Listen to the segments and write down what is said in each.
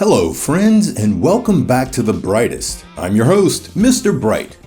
Hello friends, and welcome back to The Brightest. I'm your host, Mr. Bright.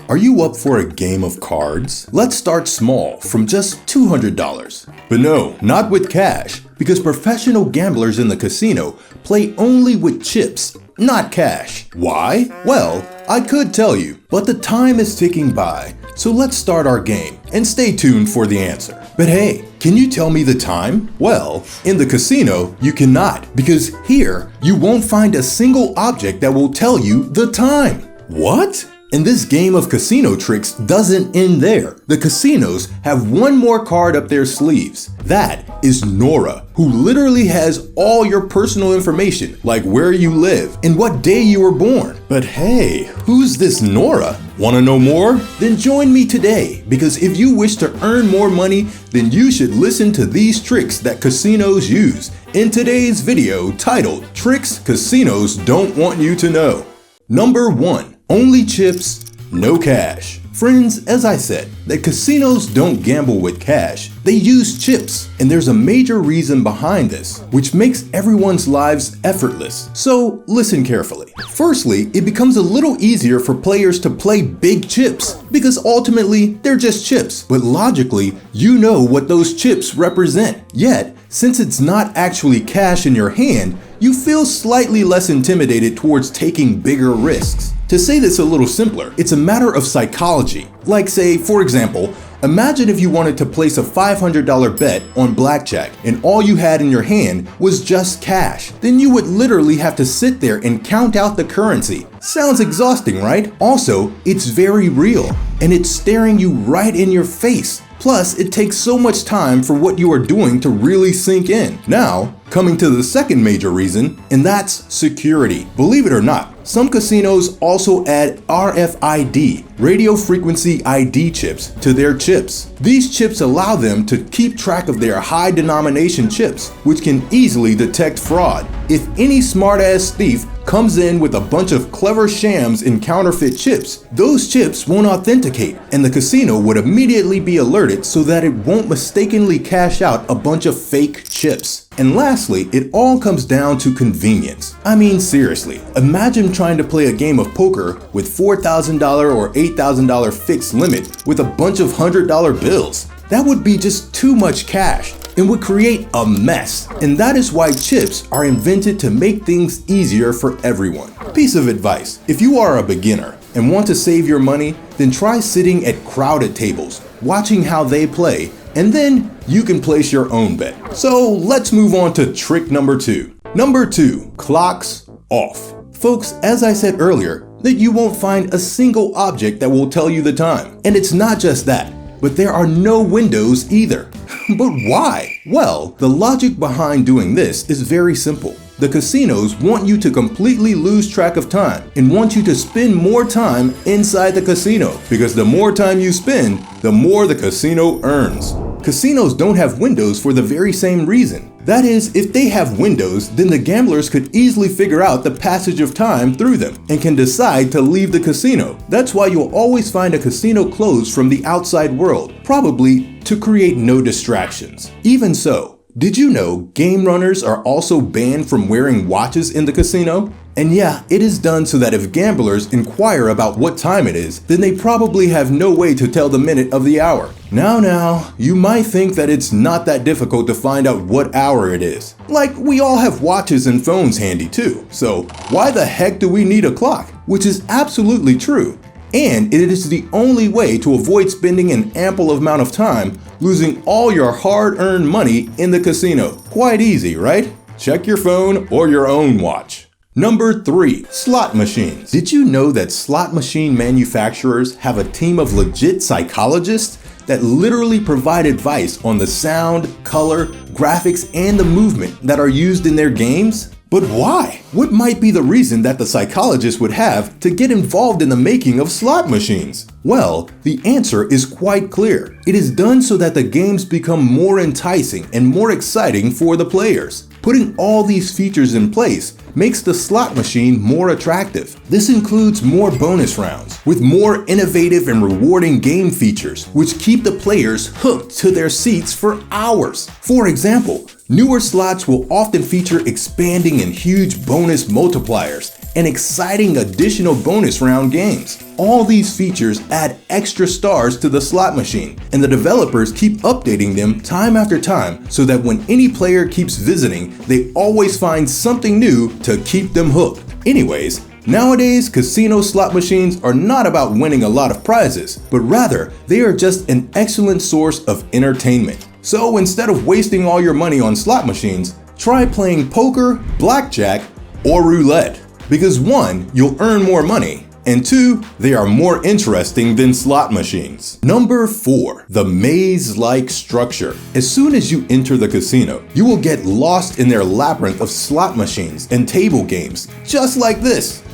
Are you up for a game of cards? Let's start small, from just $200. But no, not with cash, because professional gamblers in the casino play only with chips, not cash. Why? Well, I could tell you, but the time is ticking by, so let's start our game, and stay tuned for the answer. But hey, can you tell me the time? Well, in the casino, you cannot, because here, you won't find a single object that will tell you the time. What? And this game of casino tricks doesn't end there. The casinos have one more card up their sleeves. That is NORA, who literally has all your personal information, like where you live and what day you were born. But hey, who's this NORA? Want to know more? Then join me today, because if you wish to earn more money, then you should listen to these tricks that casinos use in today's video titled Tricks Casinos Don't Want You to Know. Number 1. Only chips, no cash. Friends, as I said, that casinos don't gamble with cash, they use chips. And there's a major reason behind this, which makes everyone's lives effortless. So listen carefully. Firstly, it becomes a little easier for players to play big chips, because ultimately they're just chips. But logically, you know what those chips represent. Yet, since it's not actually cash in your hand, you feel slightly less intimidated towards taking bigger risks. To say this a little simpler, it's a matter of psychology. Like say, for example, imagine if you wanted to place a $500 bet on blackjack and all you had in your hand was just cash. Then you would literally have to sit there and count out the currency. Sounds exhausting, right? Also, it's very real and it's staring you right in your face. Plus, it takes so much time for what you are doing to really sink in. Now, coming to the second major reason, and that's security. Believe it or not, some casinos also add RFID, radio frequency ID chips, to their chips. These chips allow them to keep track of their high denomination chips, which can easily detect fraud. If any smart-ass thief comes in with a bunch of clever shams in counterfeit chips, those chips won't authenticate, and the casino would immediately be alerted so that it won't mistakenly cash out a bunch of fake chips. And lastly, it all comes down to convenience. I mean, seriously, imagine trying to play a game of poker with $4,000 or $8,000 fixed limit with a bunch of $100 bills. That would be just too much cash and would create a mess. And that is why chips are invented to make things easier for everyone. Piece of advice: if you are a beginner and want to save your money, then try sitting at crowded tables, watching how they play, and then you can place your own bet. So let's move on to trick number 2. Number 2, clocks off. Folks, as I said earlier, that you won't find a single object that will tell you the time. And it's not just that, but there are no windows either. But why? Well, the logic behind doing this is very simple. The casinos want you to completely lose track of time and want you to spend more time inside the casino, because the more time you spend, the more the casino earns. Casinos don't have windows for the very same reason. That is, if they have windows, then the gamblers could easily figure out the passage of time through them and can decide to leave the casino. That's why you'll always find a casino closed from the outside world, probably to create no distractions. Even so, did you know game runners are also banned from wearing watches in the casino? And yeah, it is done so that if gamblers inquire about what time it is, then they probably have no way to tell the minute of the hour. Now, you might think that it's not that difficult to find out what hour it is. Like, we all have watches and phones handy too, so why the heck do we need a clock? Which is absolutely true. And it is the only way to avoid spending an ample amount of time losing all your hard-earned money in the casino. Quite easy, right? Check your phone or your own watch. Number 3, slot machines. Did you know that slot machine manufacturers have a team of legit psychologists that literally provide advice on the sound, color, graphics, and the movement that are used in their games? But why? What might be the reason that the psychologist would have to get involved in the making of slot machines? Well, the answer is quite clear. It is done so that the games become more enticing and more exciting for the players. Putting all these features in place makes the slot machine more attractive. This includes more bonus rounds, with more innovative and rewarding game features, which keep the players hooked to their seats for hours. For example, newer slots will often feature expanding and huge bonus multipliers and exciting additional bonus round games. All these features add extra stars to the slot machine, and the developers keep updating them time after time so that when any player keeps visiting, they always find something new to keep them hooked. Anyways, nowadays, casino slot machines are not about winning a lot of prizes, but rather they are just an excellent source of entertainment. So instead of wasting all your money on slot machines, try playing poker, blackjack, or roulette. Because 1, you'll earn more money, and 2, they are more interesting than slot machines. Number 4, the maze-like structure. As soon as you enter the casino, you will get lost in their labyrinth of slot machines and table games, just like this.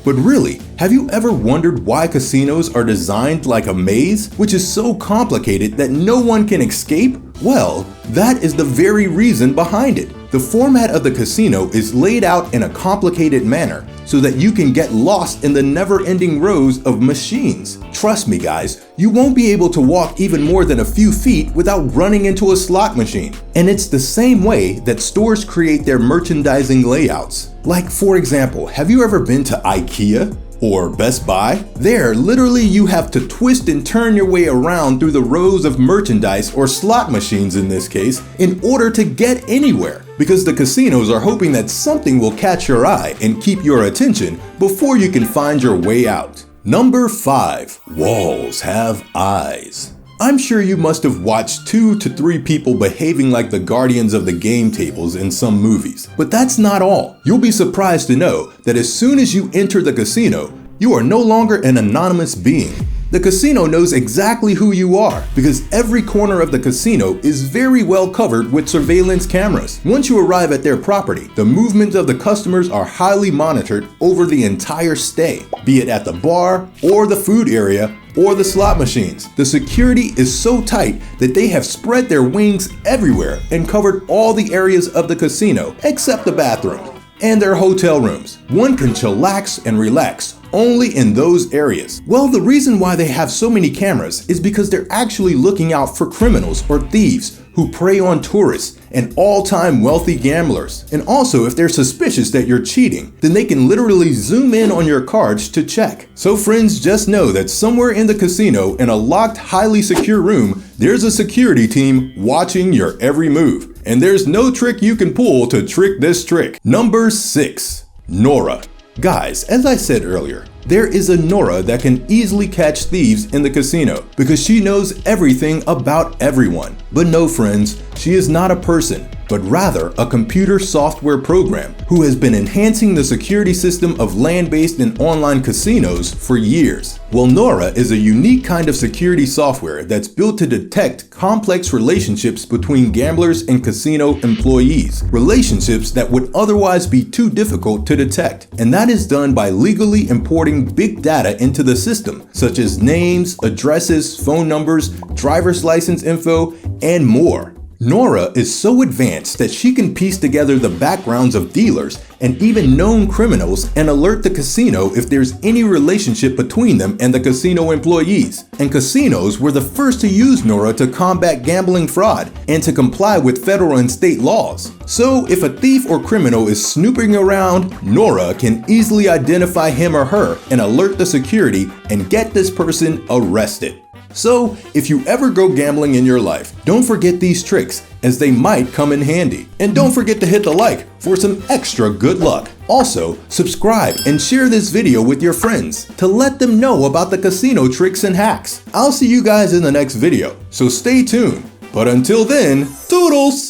But really, have you ever wondered why casinos are designed like a maze, which is so complicated that no one can escape? Well, that is the very reason behind it. The format of the casino is laid out in a complicated manner so that you can get lost in the never-ending rows of machines. Trust me guys, you won't be able to walk even more than a few feet without running into a slot machine. And it's the same way that stores create their merchandising layouts. Like for example, have you ever been to IKEA? Or Best Buy? There, literally you have to twist and turn your way around through the rows of merchandise, or slot machines in this case, in order to get anywhere. Because the casinos are hoping that something will catch your eye and keep your attention before you can find your way out. Number 5, walls have eyes. I'm sure you must have watched 2 to 3 people behaving like the guardians of the game tables in some movies. But that's not all. You'll be surprised to know that as soon as you enter the casino, you are no longer an anonymous being. The casino knows exactly who you are because every corner of the casino is very well covered with surveillance cameras. Once you arrive at their property, the movements of the customers are highly monitored over the entire stay, be it at the bar or the food area or the slot machines. The security is so tight that they have spread their wings everywhere and covered all the areas of the casino except the bathroom and their hotel rooms. One can chillax and relax only in those areas. Well, the reason why they have so many cameras is because they're actually looking out for criminals or thieves who prey on tourists and all-time wealthy gamblers. And also, if they're suspicious that you're cheating, then they can literally zoom in on your cards to check. So friends, just know that somewhere in the casino, in a locked, highly secure room, there's a security team watching your every move. And there's no trick you can pull to trick this trick. Number 6, NORA. Guys, as I said earlier, there is a NORA that can easily catch thieves in the casino because she knows everything about everyone. But no friends, she is not a person, but rather a computer software program who has been enhancing the security system of land-based and online casinos for years. Well, NORA is a unique kind of security software that's built to detect complex relationships between gamblers and casino employees, relationships that would otherwise be too difficult to detect. And that is done by legally importing big data into the system, such as names, addresses, phone numbers, driver's license info, and more. NORA is so advanced that she can piece together the backgrounds of dealers and even known criminals and alert the casino if there's any relationship between them and the casino employees. And casinos were the first to use NORA to combat gambling fraud and to comply with federal and state laws. So if a thief or criminal is snooping around, NORA can easily identify him or her and alert the security and get this person arrested. So, if you ever go gambling in your life, don't forget these tricks as they might come in handy. And don't forget to hit the like for some extra good luck. Also, subscribe and share this video with your friends to let them know about the casino tricks and hacks. I'll see you guys in the next video, so stay tuned. But until then, toodles!